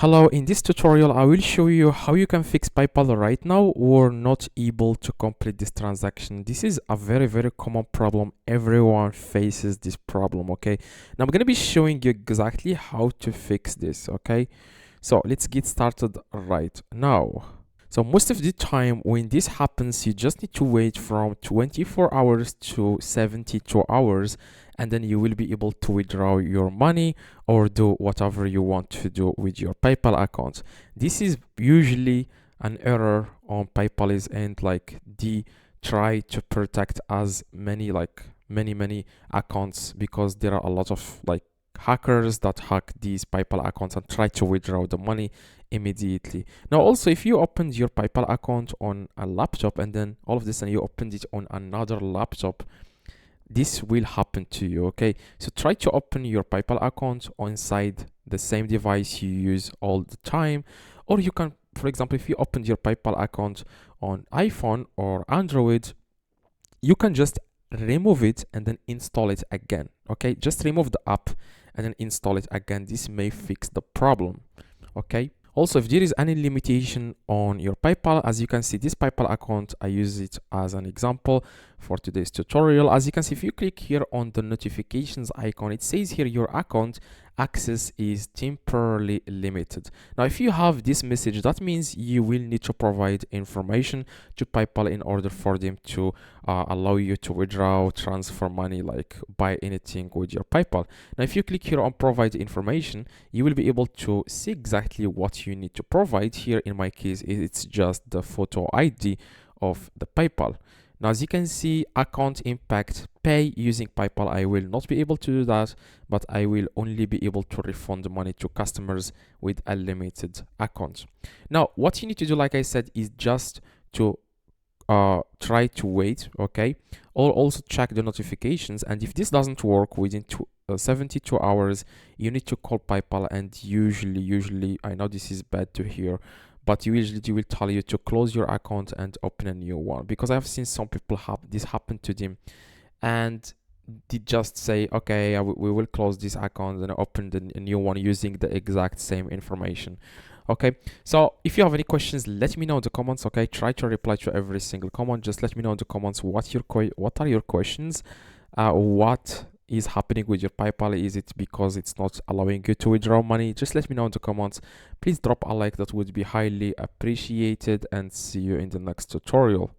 Hello, in this tutorial I will show you how you can fix PayPal right now or not able to complete this transaction. This is a very common problem. Everyone faces this problem, okay? Now I'm going to be showing you exactly how to fix this, okay? So let's get started right now. So most of the time when this happens, you just need to wait from 24 hours to 72 hours, and then you will be able to withdraw your money or do whatever you want to do with your PayPal account. This is usually an error on PayPal's end, like they try to protect as many accounts, because there are a lot of like hackers that hack these PayPal accounts and try to withdraw the money immediately. Now also, if you opened your PayPal account on a laptop and then all of this and you opened it on another laptop, this will happen to you, okay? So try to open your PayPal account inside the same device you use all the time. Or you can, for example, if you opened your PayPal account on iPhone or Android, you can just remove it and then install it again, okay? Just remove the app and then install it again. This may fix the problem, okay? Also, if there is any limitation on your PayPal, as you can see, this PayPal account, I use it as an example for today's tutorial. As you can see, if you click here on the notifications icon, it says here your account access is temporarily limited. Now, if you have this message, that means you will need to provide information to PayPal in order for them to allow you to withdraw, transfer money, like buy anything with your PayPal. Now, if you click here on provide information, you will be able to see exactly what you need to provide. Here in my case, it's just the photo ID of the PayPal. Now, as you can see, account impact pay using PayPal, I will not be able to do that, but I will only be able to refund money to customers with a limited account. Now, what you need to do, like I said, is just to try to wait, okay? Or also check the notifications, and if this doesn't work within 72 hours, you need to call PayPal, and usually, I know this is bad to hear, but usually they will tell you to close your account and open a new one, because I've seen some people have this happen to them, and they just say, okay, we will close this account and open a new one using the exact same information. Okay, so if you have any questions, let me know in the comments. Okay, try to reply to every single comment. Just let me know in the comments what are your questions, what is happening with your PayPal. Is it because it's not allowing you to withdraw money? Just let me know in the comments. Please drop a like, that would be highly appreciated, and see you in the next tutorial.